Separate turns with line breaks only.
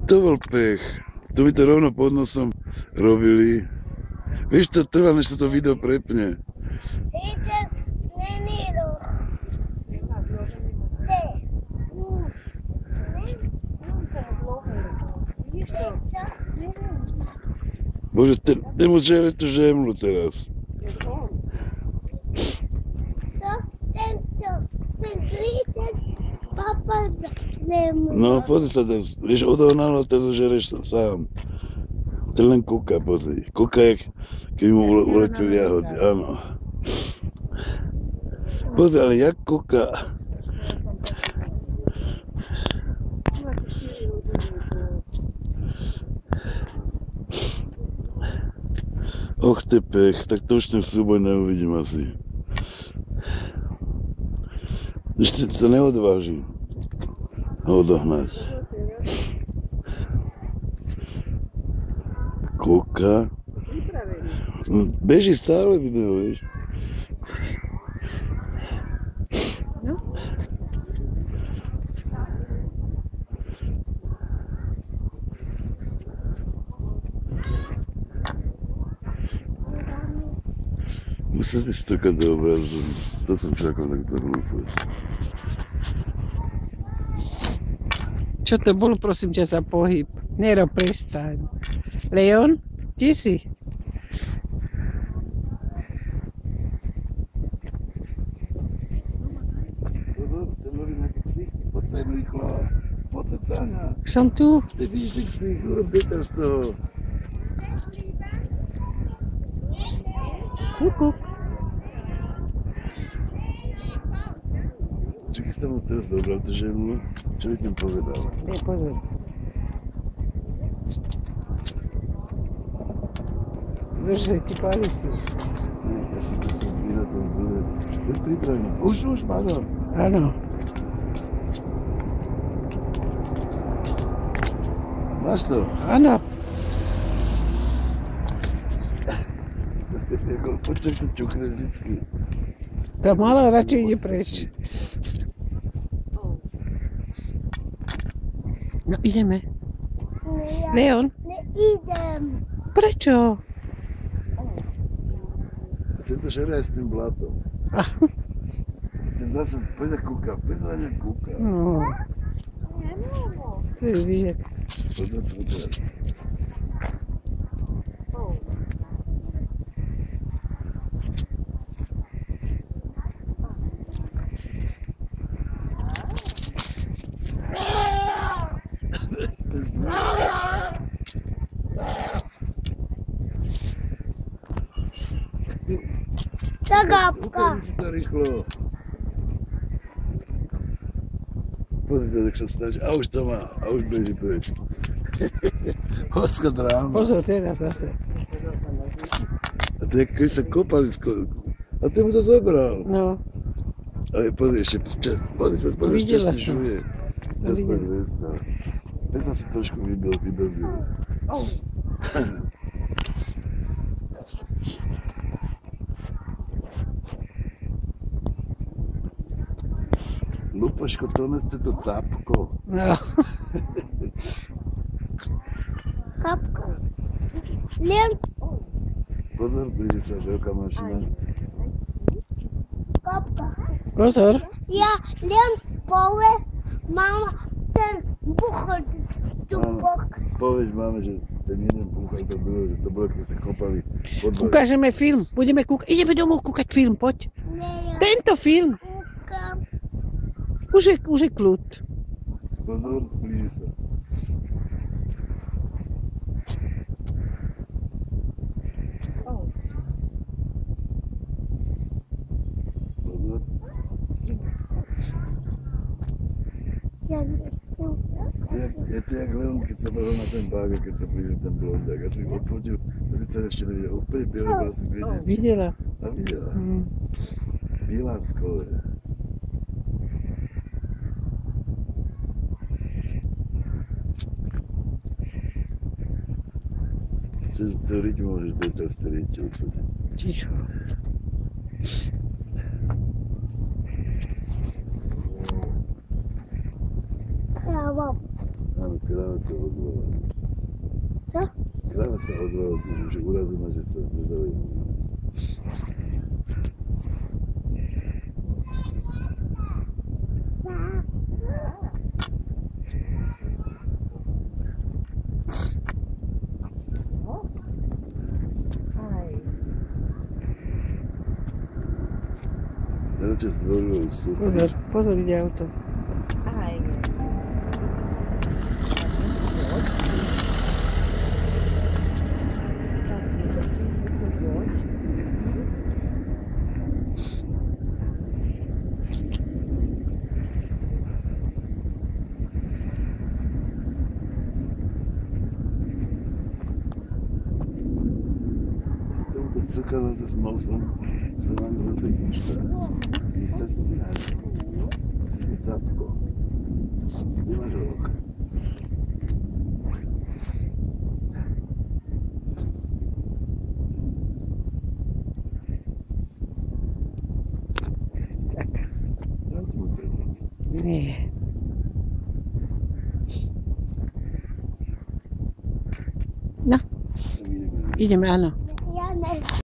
To bol pech. Tu mi to rovno pod nosom robili. Vieš, to trvá, než sa to video prepne. Bože, ten mu žere tú žemlu teraz. No, pozri sa teraz, vieš, odohnalo, teraz už žereš sa sám. Ten len kúka, pozri. Kúka, keď mu uleteli jahody, áno. Pozri, ale jak kúka. Och, ty pech, tak to už ten súboj neuvidím asi. Ešte sa neodváži ho odohnať. Kúka. Beží stále video, vieš.
No.
Musel si stokať do obrazu. To som čakal takto hlúposť.
Čo to bolo, prosím ťa, za pohyb? Nero, prestaň. Leon, kde si?
Pozor, ten robí nejaké ksichty. Poď sa jedno rýchlo. Poď sa cáňa.
Som tu.
Ty vidíš ten ksich, urob deter z toho.
Kúku.
Čo keď som mu teraz zobral tú žemlu, čo by tým povedal?
Nie, pozor. Držaj ti palicu.
Ja si to som na tom bude. Už pripravený. Už, pardon.
Áno.
Máš to?
Áno.
Počkaj, to čukne vždycky.
Tá malá radšej ide preč. No ideme. Leon?
Neidem.
Prečo?
A tento žere aj s tým blatom. Ten zase, poď kúka, poď na ňa kúka.
No. To je vidieť.
Pozor tu teraz.
Zagapka.
Ukáži si to rýchlo. Pozrite, tak sa snaží. A už to má. A už beží preč. Hoďka dráma.
Pozor, teraz zase.
A to je, keď sa kopali skoro. A ty mu to zobral.
No.
Ale pozri, ešte čas. Pozri,
Videla
časne
som.
žuje. Ja späť vesna. Teď som si trošku vydobil. Lupoško, to neste to cápko.
No.
Kapka. Leon.
Pozor, blíži sa veľká mašina.
Kapka.
Pozor.
Ja, Leon povie, mama, ten buchol tu bok.
Povieš máme, že ten jeden búchal to bolo, keď sa kopali podvoj.
Ukážeme film. Budeme kúkať. Ideme domov kúkať film, poď.
Nie, ja
Tento film.
kúkam.
Už je kľud.
Pozor, blíži sa. Pozor.
Ja nechcem.
Je to jak Leon, keď sa bavil na ten bága, keď sa blížil ten blondák. Ja si ho odfotil, to si celé ešte nevidel. Úplne biele vlasy, vedieť.
Videla.
A videla. Bielánsko je. To riť môžeš dať časť riť odfodiť.
Ticho.
Ja mám.
Áno, kráva sa ozvala.
Co?
Kráva sa ozvala, že urazila, že sa nedávajú. Radšej stvorilo vstúpiť.
Pozor, pozor, ide auto.
Cukala ze nosom, že sa nám zase chyšta. Chystač stíhať. Si capko. Nemáš rok.
Tak,
Ja ti mu treba.
nie. No, ideme, áno.
Ja ne.